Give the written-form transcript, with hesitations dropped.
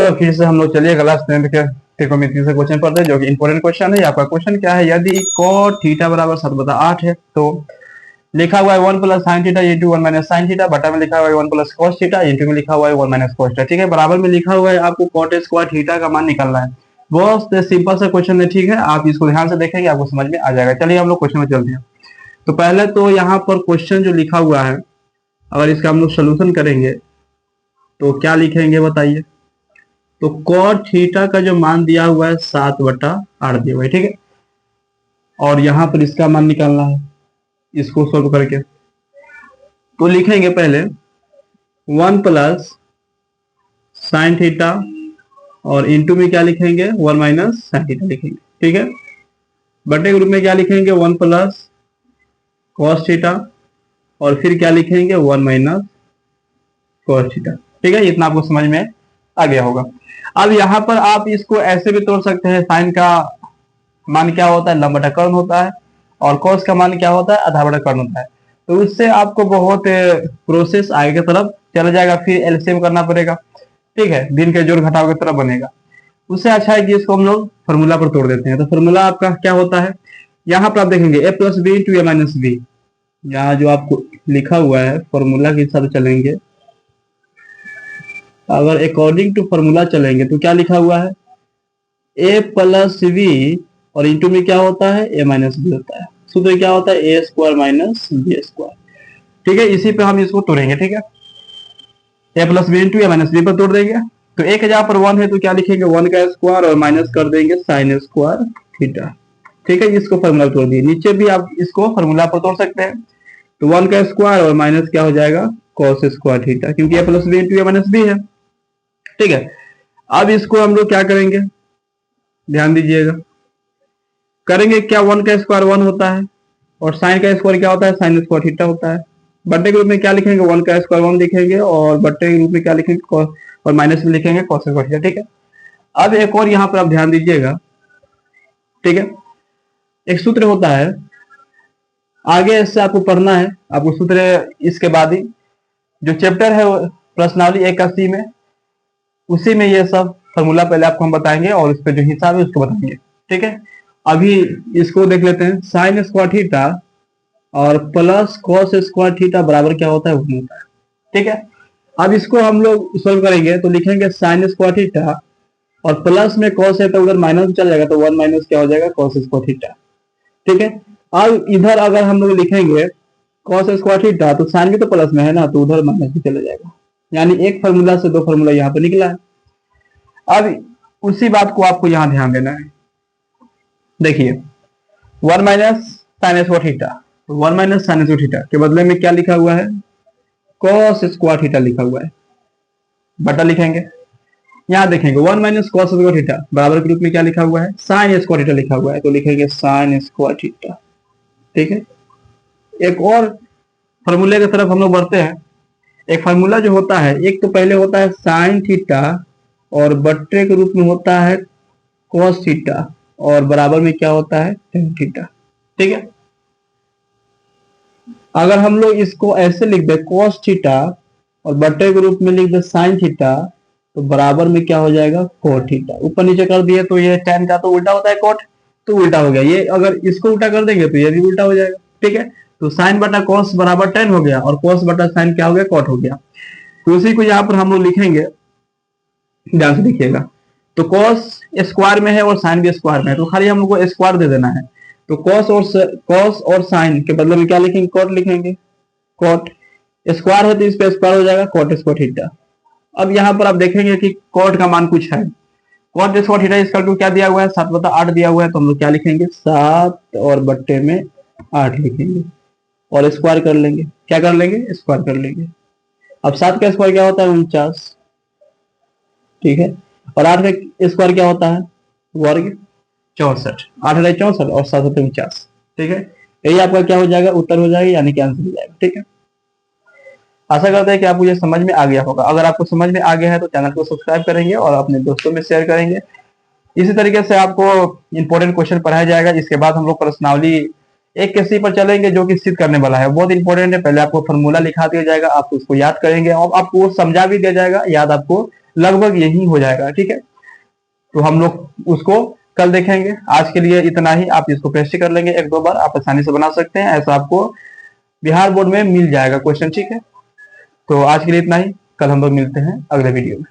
तो फिर से हम लोग चलिए क्लास 10th के ट्रिग्नोमेट्री से क्वेश्चन पढ़ते हैं, जो कि इंपॉर्टेंट क्वेश्चन है। आपका क्वेश्चन क्या है, यदि cot थीटा बराबर 7/8 है तो लिखा हुआ है 1 plus sine theta into 1 minus sine theta, बटा में लिखा हुआ है 1 प्लस कॉस थीटा, इंटू में लिखा हुआ है 1 माइनस कॉस थीटा। ठीक है, बराबर में लिखा हुआ है आपको कॉट स्क्वायर थीटा का मान निकालना है। बहुत सिंपल सा क्वेश्चन है, ठीक है, आप इसको ध्यान से देखेंगे आपको समझ में आ जाएगा। चलिए हम लोग क्वेश्चन में चलते हैं। तो पहले तो यहाँ पर क्वेश्चन जो लिखा हुआ है, अगर इसका हम लोग सोल्यूशन करेंगे तो क्या लिखेंगे बताइए। तो कॉट थीटा का जो मान दिया हुआ है 7/8 दिया हुआ है, ठीक है, और यहाँ पर इसका मान निकालना है। इसको सोल्व करके तो लिखेंगे पहले 1 प्लस साइन थीटा और इंटू में क्या लिखेंगे 1 माइनस साइन थीटा लिखेंगे, ठीक है। बटे के रूप में क्या लिखेंगे 1 प्लस कॉस थीटा और फिर क्या लिखेंगे 1 माइनस कॉस थीटा, ठीक है। इतना आपको समझ में आ गया होगा। अब यहाँ पर आप इसको ऐसे भी तोड़ सकते हैं, साइन का मान क्या होता है, लंब बटा कर्ण होता है, और कॉस का मान क्या होता है, आधा बटा कर्ण होता है। तो उससे आपको बहुत प्रोसेस आगे की तरफ चला जाएगा, फिर एलसीएम करना पड़ेगा, ठीक है, दिन के जोड़ घटाव की तरफ बनेगा। उससे अच्छा है कि इसको हम लोग फॉर्मूला पर तोड़ देते हैं। तो फॉर्मूला आपका क्या होता है, यहाँ पर आप देखेंगे a plus B into A minus B. यहाँ जो आपको लिखा हुआ है फॉर्मूला के हिसाब से चलेंगे, अगर अकॉर्डिंग टू फॉर्मूला चलेंगे तो क्या लिखा हुआ है a प्लस बी और इंटू में क्या होता है a माइनस बी होता है। सूत्र क्या होता है ए स्क्वायर माइनस बी स्क्वायर, ठीक है। इसी पे हम इसको तोड़ेंगे, ठीक है, a plus B into A minus B पर तोड़ देंगे। तो एक जहाँ पर 1 है तो क्या लिखेंगे 1 का स्क्वायर और माइनस कर देंगे साइन स्क्वायर थीटा, ठीक है। इसको फॉर्मूला तोड़ दिए, नीचे भी आप इसको फॉर्मूला पर तोड़ सकते हैं। तो 1 का स्क्वायर और माइनस क्या हो जाएगा कॉस स्क्वायर थीटा, क्योंकि a plus B into A minus B है, ठीक है। अब इसको हम लोग क्या करेंगे, ध्यान दीजिएगा, करेंगे क्या 1 का स्क्वायर 1 होता है और साइन का स्क्वायर क्या होता है साइन स्क्वायर थीटा होता है। बट्टे के रूप में क्या लिखेंगे 1 का स्क्वायर 1 लिखेंगे और बट्टे के रूप में क्या लिखेंगे और माइनस में लिखेंगे कॉस स्क्वायर थीटा, ठीक है। अब एक और यहाँ पर आप ध्यान दीजिएगा, ठीक है, एक सूत्र होता है, आगे इससे आपको पढ़ना है, आपको सूत्र इसके बाद ही जो चैप्टर है प्रश्नावली 81 में, उसी में ये सब फॉर्मूला पहले आपको हम बताएंगे और उस पर जो हिसाब है उसको बताएंगे, ठीक है। अभी इसको देख लेते हैं, साइन स्क्वायर थीटा और प्लस कॉस स्क्वायर थीटा बराबर क्या होता है 1 होता है, ठीक है। अब इसको हम लोग सोल्व करेंगे तो लिखेंगे साइन स्क्वायर थीटा और प्लस में कॉस है तो उधर माइनस चल जाएगा, तो 1 माइनस क्या हो जाएगा कॉस स्क्वायर थीटा, ठीक है। अब इधर अगर हम लोग लिखेंगे कॉस स्क्वायर थीटा तो साइन भी तो प्लस में है ना, तो उधर माइनस भी चला जाएगा, यानी एक फार्मूला से 2 फार्मूला यहाँ पे निकला है। अब उसी बात को आपको यहाँ ध्यान देना है, देखिए 1 minus sine square theta, 1 minus sine square theta के बदले में क्या लिखा हुआ है कॉस स्क्वायर थीटा लिखा हुआ है, बटा लिखेंगे। यहाँ देखेंगे 1 माइनस कॉस स्क्वायर थीटा बराबर के रूप में क्या लिखा हुआ है साइन स्क्वायर थीटा लिखा हुआ है, तो लिखेंगे साइन स्क्वायर थीटा, ठीक है। एक और फॉर्मूले की तरफ हम लोग बढ़ते हैं। एक फार्मूला जो होता है, एक तो पहले होता है साइन थीटा और बट्टे के रूप में होता है कॉस थीटा और बराबर में क्या होता है टेन थीटा, ठीक है। अगर हम लोग इसको ऐसे लिख दे कॉस थीटा और बट्टे के रूप में लिख दे साइन थीटा, तो बराबर में क्या हो जाएगा कोट थीटा। ऊपर नीचे कर दिए तो ये टेन का तो उल्टा होता है कोट, तो उल्टा हो गया। ये अगर इसको उल्टा कर देंगे तो ये भी उल्टा हो जाएगा, ठीक है। तो साइन बटा कॉस बराबर टेन हो गया और कॉस बटा साइन क्या हो गया कॉट हो गया। तो उसी को यहाँ पर हम लोग लिखेंगे, ध्यान से देखिएगा। तो कॉस स्क्वायर में है और साइन भी स्क्वायर में है, तो खाली हम लोग को स्क्वायर दे देना है। तो कॉस और साइन के बदले में क्या लिखेंगे कॉट लिखेंगे, कॉट स्क्वायर है तो इस पे स्क्वायर हो जाएगा कॉट स्क्वायर थीटा। अब यहाँ पर आप देखेंगे कि कॉट का मान कुछ है, कॉट स्क्वायर थीटा इसका क्या दिया हुआ है 7/8 दिया हुआ है, तो हम लोग क्या लिखेंगे 7 और बट्टे में 8 लिखेंगे और स्क्वायर कर लेंगे, क्या कर लेंगे स्क्वायर कर लेंगे। अब 7 का स्क्वायर क्या होता है 49, ठीक है, और 8 का स्क्वायर क्या होता है वर्ग 64, 8 64 और 7 49, ठीक है। यही आपका क्या हो जाएगा उत्तर हो जाएगा, यानी कि आंसर हो जाएगा, ठीक है। आशा करते हैं कि आपको ये समझ में आ गया होगा। अगर आपको समझ में आ गया है तो चैनल को सब्सक्राइब करेंगे और अपने दोस्तों में शेयर करेंगे। इसी तरीके से आपको इंपॉर्टेंट क्वेश्चन पढ़ाया जाएगा। इसके बाद हम लोग प्रश्नावली 81 पर चलेंगे, जो कि सिद्ध करने वाला है, बहुत इंपॉर्टेंट है। पहले आपको फॉर्मूला लिखा दिया जाएगा, आप उसको याद करेंगे और आपको समझा भी दिया जाएगा, याद आपको लगभग यही हो जाएगा। ठीक है, तो हम लोग उसको कल देखेंगे। आज के लिए इतना ही, आप इसको प्रैक्टिस कर लेंगे एक दो बार, आप आसानी से बना सकते हैं। ऐसा आपको बिहार बोर्ड में मिल जाएगा क्वेश्चन। ठीक है, तो आज के लिए इतना ही, कल हम लोग मिलते हैं अगले वीडियो में।